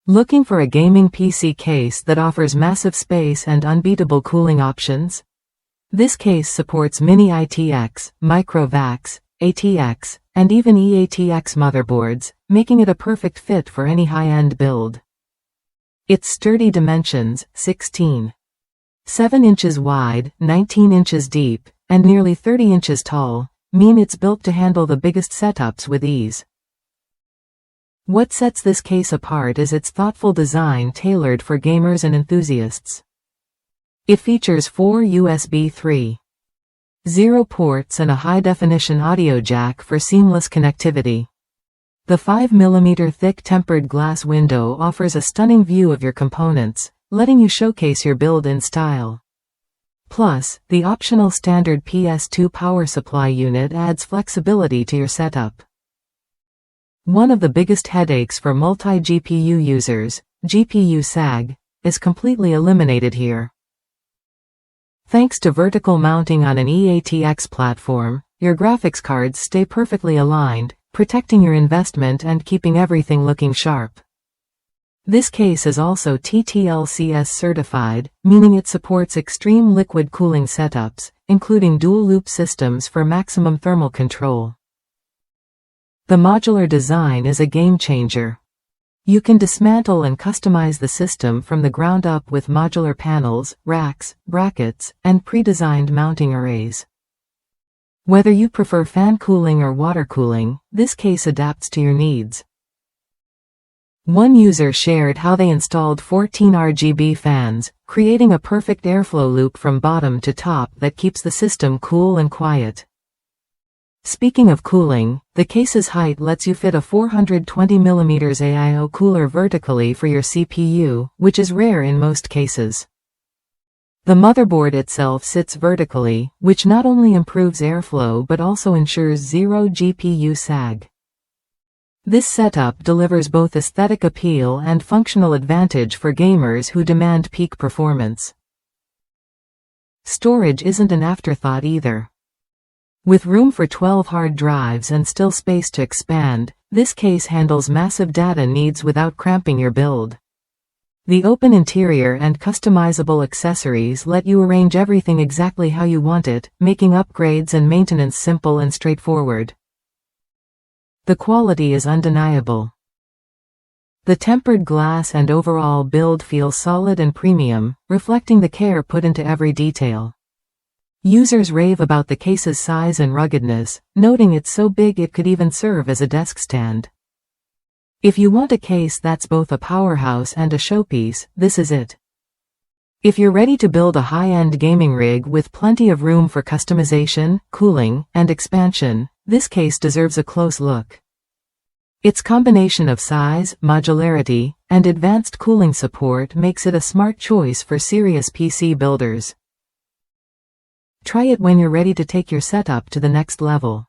Looking for a gaming PC case that offers massive space and unbeatable cooling options? This case supports Mini ITX, Micro-VAX, ATX, and even eATX motherboards, making it a perfect fit for any high-end build. Its sturdy dimensions, 16.7 inches wide, 19 inches deep, and nearly 30 inches tall, mean it's built to handle the biggest setups with ease. What sets this case apart is its thoughtful design tailored for gamers and enthusiasts. It features 4 USB 3.0 ports and a high-definition audio jack for seamless connectivity. The 5mm thick tempered glass window offers a stunning view of your components, letting you showcase your build in style. Plus, the optional standard PS2 power supply unit adds flexibility to your setup. One of the biggest headaches for multi-GPU users, GPU sag, is completely eliminated here. Thanks to vertical mounting on an eATX platform, your graphics cards stay perfectly aligned, protecting your investment and keeping everything looking sharp. This case is also TTLCS certified, meaning it supports extreme liquid cooling setups, including dual-loop systems for maximum thermal control. The modular design is a game-changer. You can dismantle and customize the system from the ground up with modular panels, racks, brackets, and pre-designed mounting arrays. Whether you prefer fan cooling or water cooling, this case adapts to your needs. One user shared how they installed 14 RGB fans, creating a perfect airflow loop from bottom to top that keeps the system cool and quiet. Speaking of cooling, the case's height lets you fit a 420mm AIO cooler vertically for your CPU, which is rare in most cases. The motherboard itself sits vertically, which not only improves airflow but also ensures zero GPU sag. This setup delivers both aesthetic appeal and functional advantage for gamers who demand peak performance. Storage isn't an afterthought either. With room for 12 hard drives and still space to expand, this case handles massive data needs without cramping your build. The open interior and customizable accessories let you arrange everything exactly how you want it, making upgrades and maintenance simple and straightforward. The quality is undeniable. The tempered glass and overall build feel solid and premium, reflecting the care put into every detail. Users rave about the case's size and ruggedness, noting it's so big it could even serve as a desk stand. If you want a case that's both a powerhouse and a showpiece, this is it. If you're ready to build a high-end gaming rig with plenty of room for customization, cooling, and expansion, this case deserves a close look. Its combination of size, modularity, and advanced cooling support makes it a smart choice for serious PC builders. Try it when you're ready to take your setup to the next level.